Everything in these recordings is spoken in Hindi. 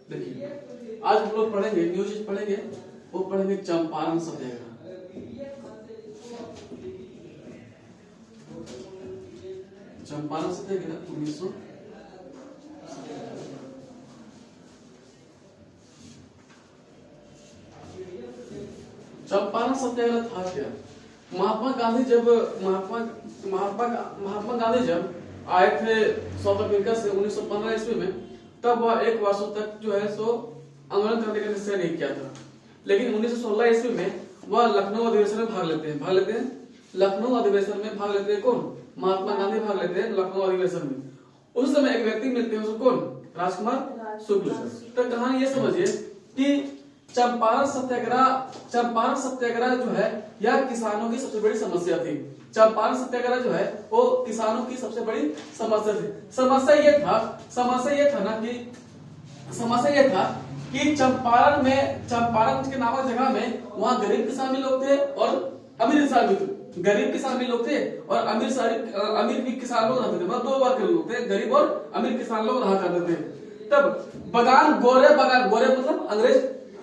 देखिए आज हम लोग पढ़ेंगे, न्यू चीज पढ़ेंगे, वो पढ़ेंगे चंपारण सत्याग्रह। चंपारण सत्याग्रह 1900 चंपारण सत्याग्रह था क्या? महात्मा गांधी जब महात्मा गांधी जब आए थे साउथ अफ्रीका से 1915 ईस्वी में, तब वह एक वर्षों तक जो है सो आंदोलन करने का निश्चय नहीं किया था। लेकिन 1916 ईस्वी में वह लखनऊ अधिवेशन में भाग लेते हैं। लखनऊ अधिवेशन में भाग लेते हैं कौन? महात्मा गांधी भाग लेते हैं लखनऊ अधिवेशन में। उस समय एक व्यक्ति मिलते हैं, उसको कौन? राजकुमार शुक्ल। तो कहानी ये समझिए कि चंपारण सत्याग्रह जो है यह किसानों की सबसे बड़ी समस्या थी। चंपारण सत्याग्रह जो है वो किसानों की सबसे बड़ी समस्या थी। समस्या ये था कि चंपारण के नामक जगह में वहाँ गरीब किसान भी लोग थे और अमीर किसान भी थे। गरीब किसान भी लोग थे और अमीर भी किसान लोग रहते थे। मतलब दो वर्ग के लोग थे, गरीब और अमीर किसान लोग रहा करते थे। तब गोरे मतलब अंग्रेज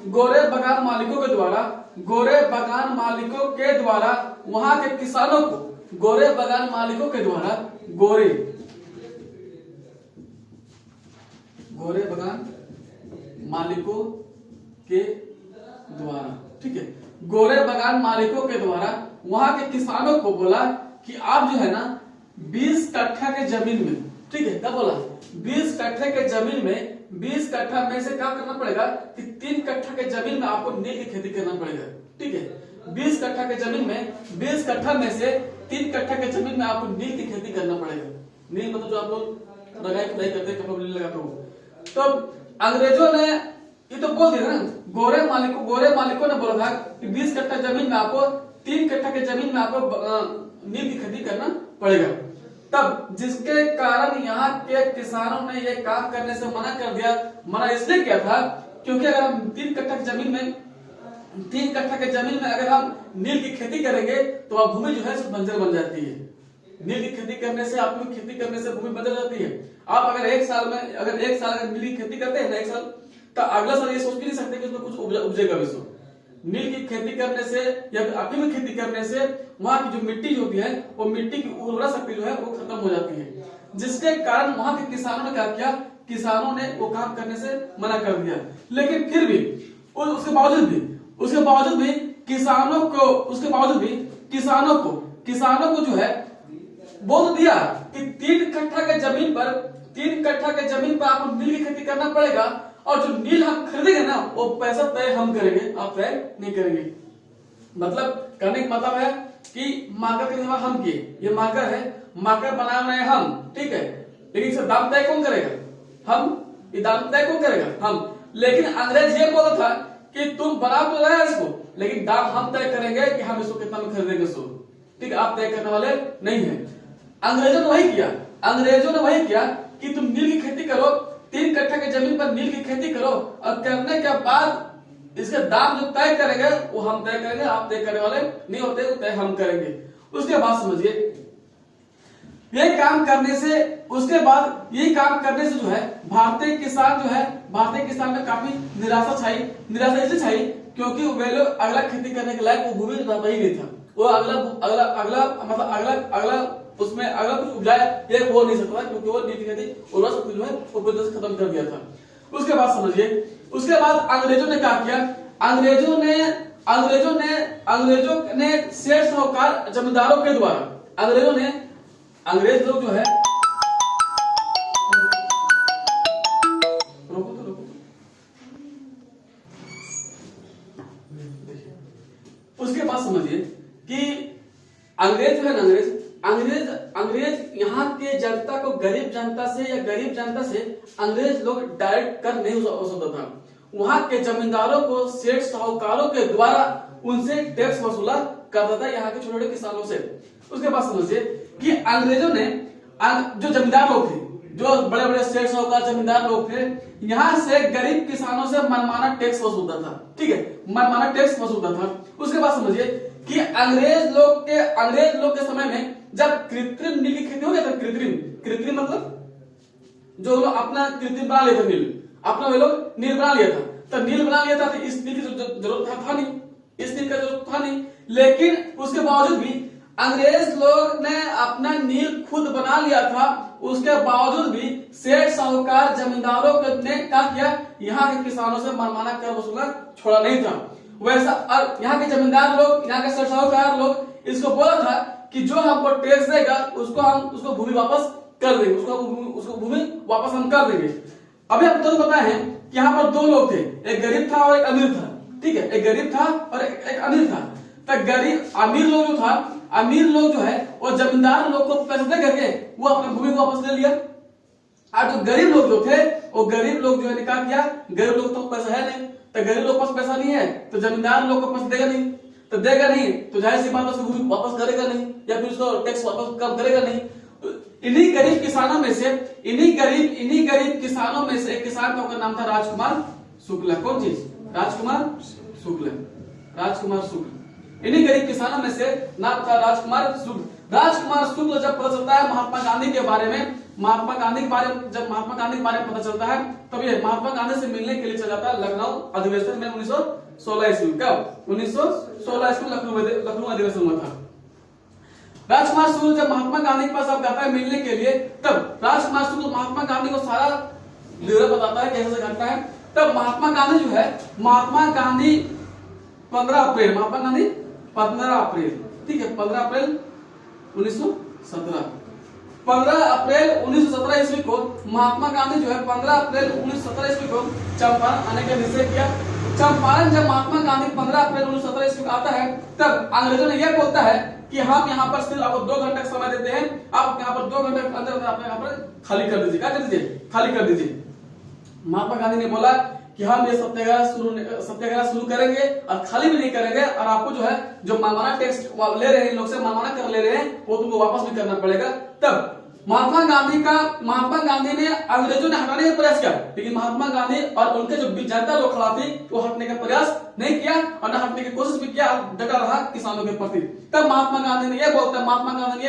गोरे बगान मालिकों के द्वारा वहां के किसानों को गोरे बगान मालिकों के द्वारा गोरे बगान मालिकों के द्वारा, ठीक है, गोरे बगान मालिकों के द्वारा वहां के किसानों को बोला कि आप जो है ना 20 कट्ठा के जमीन में, ठीक है, क्या बोला? 20 कट्ठे के जमीन में 20 कट्ठा में से क्या करना पड़ेगा कि 3 कट्ठा के जमीन में आपको नील की खेती करना पड़ेगा, ठीक है। 20 कट्ठा के जमीन में 20 कट्ठा में से 3 कट्ठा के जमीन में आपको नील की खेती करना पड़ेगा। नील मतलब जो आप लोग लगाई खुदाई करते हैं, कपड़ा नील लगाते हो। तो अंग्रेजों ने ये तो बोल दिया ना, गोरे मालिकों ने बोला था कि 20 कट्ठा जमीन में आपको 3 कट्ठा के जमीन में आपको नील की खेती करना पड़ेगा। तब जिसके कारण यहाँ के किसानों ने ये काम करने से मना कर दिया। मना इसलिए किया था क्योंकि अगर हम 3 कट्ठा की जमीन में अगर हम नील की खेती करेंगे तो वह भूमि जो है बंजर बन जाती है। नील की खेती करने से आपकी खेती करने से भूमि बंजर जाती है। आप अगर एक साल नील की खेती करते हैं ना, एक साल, तो अगला साल ये सोच भी नहीं सकते कि उसमें कुछ उपजेगा विश्व। नील की खेती करने से या आपकी में खेती करने से वहां की जो मिट्टी होती है वो मिट्टी की उर्वरा शक्ति जो है वो खत्म हो जाती है, जिसके कारण वहां के किसानों ने क्या किया? किसानों ने वो काम करने से मना कर दिया। लेकिन फिर भी उसके बावजूद भी किसानों को जो है बोल दिया कि 3 कट्ठा के जमीन पर आपको नील की खेती करना पड़ेगा और जो नील हम खरीदेंगे ना वो पैसा तय हम करेंगे, आप तय नहीं करेंगे। मतलब करने का मतलब है कि मार्कर का निर्माण हम किए, ये मार्कर है, मार्कर बनाए हुए हैं हम, ठीक है, लेकिन इसका दाम तय कौन करेगा? ये दाम तय कौन करेगा? हम। लेकिन अंग्रेज ये बोला था कि तुम बना तो रहे इसको, लेकिन दाम हम तय करेंगे कि हम इसको कितना में खरीदेंगे इसको, ठीक है, आप तय करने वाले नहीं है। अंग्रेजों ने वही किया कि तुम नील की खेती करो, 3 कट्ठा की जमीन पर नील की खेती करो और करने के बाद इसके दाम जो तय करेंगे वो हम तय करेंगे, आप तय करने वाले नहीं होते, वो तय हम करेंगे। उसके बाद समझिए यही काम करने से जो है भारतीय किसान में काफी निराशा इसलिए छाई क्योंकि वे लोग अगला खेती करने के लायक वो भूमि रहता ही नहीं था। वो अगला कुछ उपजाया ये हो नहीं सकता क्योंकि वो नीति खेती उर्वरा शक्ति जो है वो पूरी से खत्म कर दिया था। उसके बाद समझिए, उसके बाद अंग्रेजों ने क्या किया? अंग्रेजों ने सेठ साहूकार जमींदारों के द्वारा अंग्रेज लोग जो है उसके बाद समझिए कि अंग्रेज जो है ना, अंग्रेज यहाँ के जनता को गरीब जनता से अंग्रेज लोग डायरेक्ट कर नहीं हो सकता था। वहां के जमींदारों को सेठ साहूकारों के द्वारा उनसे टैक्स वसूला करता था यहाँ के छोटे छोटे किसानों से। उसके बाद समझिए कि अंग्रेजों ने जो जमींदार लोग थे, जो बड़े बड़े सेठ साहूकार जमींदार लोग थे, यहाँ से गरीब किसानों से मनमाना टैक्स वसूलता था, ठीक है, मनमाना टैक्स वसूलता था। उसके बाद समझिए कि अंग्रेज लोग के समय में जब कृत्रिम नील की खेती हो गया था, कृत्रिम मतलब जो लोग अपना कृत्रिम बना लिया था नील, अपना वे लोग नील बना लिया था, तो नील बना लिया था तो इस नील की जरूरत था नहीं, इस नील का जरूरत था नहीं। लेकिन उसके बावजूद भी अंग्रेज लोग ने अपना नील खुद बना लिया था, उसके बावजूद भी सेठ साहूकार जमींदारों ने क्या किया, यहाँ के किसानों से मनमाना कर वसूलना छोड़ा नहीं था। वैसा यहाँ के जमींदार लोग, यहाँ के सेठ साहूकार लोग इसको बोला था कि जो हमको टैक्स देगा उसको भूमि वापस कर देंगे, उसको भूमि वापस हम कर देंगे। अभी आपको तो पता है कि यहाँ पर दो लोग थे, एक गरीब था और एक अमीर था, ठीक है, एक गरीब था और एक अमीर था। तो गरीब अमीर लोग जो था, अमीर लोग जो है वो जमींदार लोग को पैसे दे करके वो अपनी भूमि को वापस ले लिया। और जो गरीब लोग जो थे वो गरीब लोग जो है क्या किया, गरीब लोग तो पैसा है नहीं, तो गरीब लोग पास पैसा नहीं है तो जमींदार लोग को पैसा देगा नहीं, तो देगा नहीं तो जाहिर सी बात उसको भूमि वापस करेगा नहीं या फिर उसको टैक्स वापस कम करेगा नहीं। तो इन्हीं गरीब किसानों में से इन्हीं गरीब किसानों में से एक किसान का नाम था राजकुमार शुक्ला। कौन चीज? राजकुमार शुक्ला, राजकुमार शुक्ल। इन्हीं गरीब किसानों में से नाम था राजकुमार शुक्ल। राजकुमार शुक्ल जब पता चलता है महात्मा गांधी के बारे में, महात्मा गांधी के बारे में जब महात्मा गांधी के बारे में पता चलता है तब ये महात्मा गांधी से मिलने के लिए चला जाता है लखनऊ अधिवेशन में 1916 ईस्वी। कब? 1916 ईस्वी लखनऊ अधिवेशन हुआ था। राजकुमार शुक्ल जब महात्मा गांधी के पास अब जाता है मिलने के लिए, तब राजकुमार शुक्ल महात्मा गांधी को सारा ब्यौरा बताता है कैसे घटना है। तब महात्मा गांधी जो है, महात्मा गांधी 15 अप्रैल, महात्मा गांधी 15 अप्रैल, ठीक है, 15 अप्रैल 1917, 15 अप्रैल 1917 ईस्वी को महात्मा गांधी जो है 15 अप्रैल 1917 ईस्वी को चंपारण आने का निश्चय किया। चंपारण जब महात्मा गांधी 15 अप्रैल 1917 ईस्वी को आता है तब अंग्रेजों ने यह बोलता है कि हम यहाँ पर सिर्फ आपको 2 घंटे का समय देते हैं, आप यहाँ पर 2 घंटे के अंदर आप यहाँ पर खाली कर दीजिए। क्या कर दीजिए? खाली कर दीजिए। महात्मा गांधी ने बोला कि हम ये सत्याग्रह शुरू करेंगे और खाली भी नहीं करेंगे, और आपको जो है जो मनमाना टैक्स ले रहे हैं लोग से, मनमाना कर ले रहे हैं, वो तुमको वापस भी करना पड़ेगा। तब महात्मा गांधी ने अंग्रेजों ने हटाने का प्रयास किया, लेकिन महात्मा गांधी और उनके जो जनता लोग खड़ा थी वो हटने का प्रयास नहीं किया और न हटने की कोशिश भी किया, डटा रहा किसानों के प्रति। तब महात्मा गांधी ने यह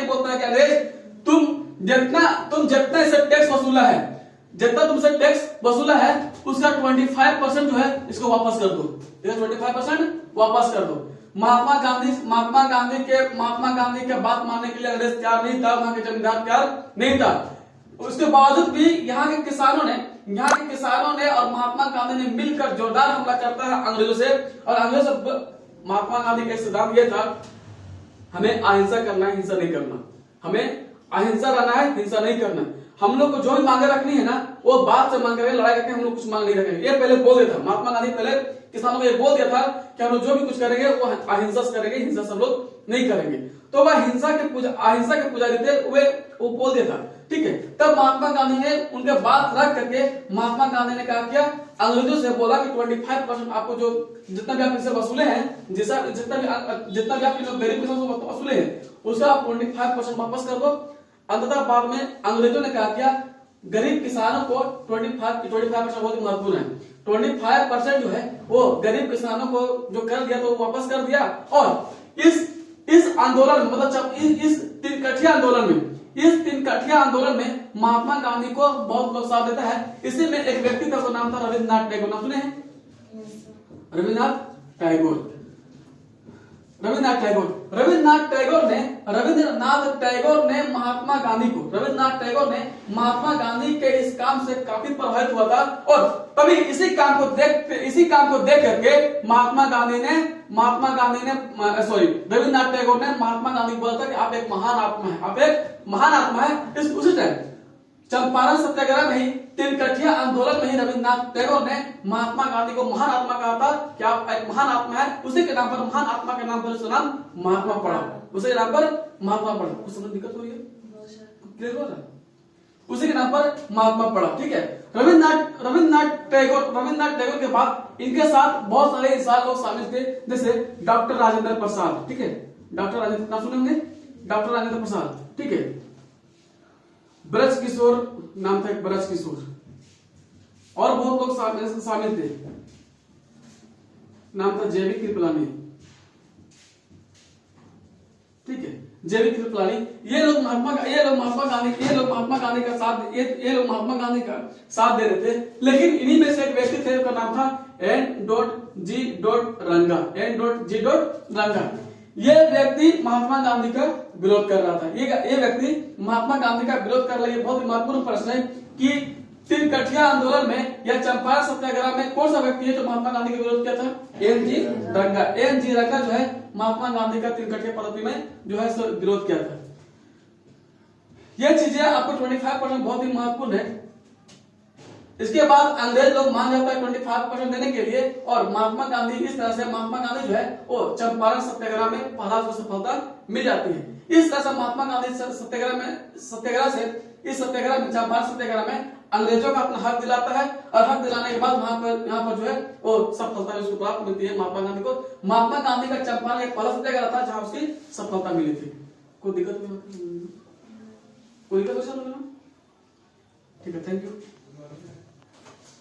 बोलता है कि अंग्रेज तुम जितना इसे टैक्स वसूला है, जितना तुमसे टैक्स वसूला है उसका 25% जो है इसको वापस कर दो, 25% वापस कर दो। महात्मा गांधी के बात मानने के लिए अंग्रेज तैयार नहीं था, वहां के जमींदार तैयार नहीं था। उसके बावजूद भी यहाँ के किसानों ने और महात्मा गांधी ने मिलकर जोरदार हमला करता है अंग्रेजों से। और अंग्रेजों से महात्मा गांधी का सिद्धांत यह था, हमें अहिंसा करना है, हिंसा नहीं करना, हमें अहिंसा रहना है, हिंसा नहीं करना। हम लोग को जो भी मांगे रखनी है ना वो बात से मांगे, लड़ाई करके हम लोग कुछ मांग नहीं रखेंगे। ये पहले बोल दिया था महात्मा गांधी, पहले किसानों को ये बोल दिया था कि हम लोग जो भी कुछ करेंगे वो अहिंसा से करेंगे, हिंसा से हम लोग नहीं करेंगे। तो वह अहिंसा के पुजारी थे, वो बोल दिया था, ठीक है। तब महात्मा गांधी ने उनके बात रख करके महात्मा गांधी ने क्या किया, अंग्रेजों से बोला कि 25% आपको जो जितना भी आप इसे वसूले हैं, जितना भी आप गरीब किसानों से वसूले हैं उसका आप 25% वापस कर दो। अंततः बाद में अंग्रेजों ने क्या किया, गरीब किसानों को 25% बहुत महत्वपूर्ण है, 25% जो है वो गरीब किसानों को जो कर दिया तो वो वापस कर दिया। और इस आंदोलन में, मतलब इस तीन कठिया आंदोलन में महात्मा गांधी को बहुत लोग साथ देता है। इसी में एक व्यक्ति था, नाम था रविन्द्रनाथ टैगोर। नाम सुने हैं? रविन्द्रनाथ टैगोर ने महात्मा गांधी के इस काम से काफी प्रभावित हुआ था। और तभी इसी काम को देख करके रविन्द्रनाथ टैगोर ने महात्मा गांधी को बोला था कि आप एक महान आत्मा है। उसी टाइम चंपारण सत्याग्रह में ही, तिनकठिया आंदोलन में ही रविन्द्रनाथ टैगोर ने महात्मा गांधी को महान आत्मा कहा था कि आप एक महान आत्मा है। उसी के नाम पर, महान आत्मा के नाम पर उसका नाम महात्मा पड़ा, उसी के नाम पर महात्मा पड़ा। कुछ समझ दिक्कत हो रही है? क्लियर हो रहा है? उसी के नाम पर महात्मा पड़ा, ठीक है। रविन्द्रनाथ टैगोर के बाद इनके साथ बहुत सारे इंसान लोग शामिल थे, जैसे डॉक्टर राजेंद्र प्रसाद, ठीक है। डॉक्टर राजेंद्र नाम सुने होंगे, डॉक्टर राजेंद्र प्रसाद, ठीक है। ब्रज किशोर नाम था, ब्रज किशोर, और बहुत लोग शामिल थे, नाम था जेबी कृपलानी, ठीक है। जैविक खेती प्रणाली, ये लोग महात्मा गांधी का साथ दे रहे थे। लेकिन इन्हीं में से एक व्यक्ति थे, उनका नाम था N.G. रंगा। ये व्यक्ति महात्मा गांधी का विरोध कर रहा था। ये व्यक्ति महात्मा गांधी का विरोध कर रहा है। ये बहुत ही महत्वपूर्ण प्रश्न है कि तीन कठिया आंदोलन में या चंपारण सत्याग्रह में कौन सा व्यक्ति है जो महात्मा गांधी का विरोध किया था? N.G. रंगा। N.G. रंगा जो है महात्मा गांधी का तीन कठिया पद्धति में जो है विरोध किया था। ये चीजें आपको 25% बहुत ही महत्वपूर्ण है। इसके बाद अंग्रेज लोग मान जाता है 25% देने के लिए, और महात्मा गांधी इस तरह से महात्मा गांधी जो है वो चंपारण सत्याग्रह में पहला जो सफलता मिल जाती है। इस तरह से महात्मा गांधी सत्याग्रह में चंपारण सत्याग्रह में अंग्रेजों का अपना हक दिलाता है, और हक दिलाने के बाद यहाँ पर जो है वो सफलता उसको प्राप्त मिलती है महात्मा गांधी को। महात्मा गांधी का चंपारण एक पहला सत्याग्रह था जहां उसकी सफलता मिली थी। कोई दिक्कत नहीं? ठीक है, थैंक यू।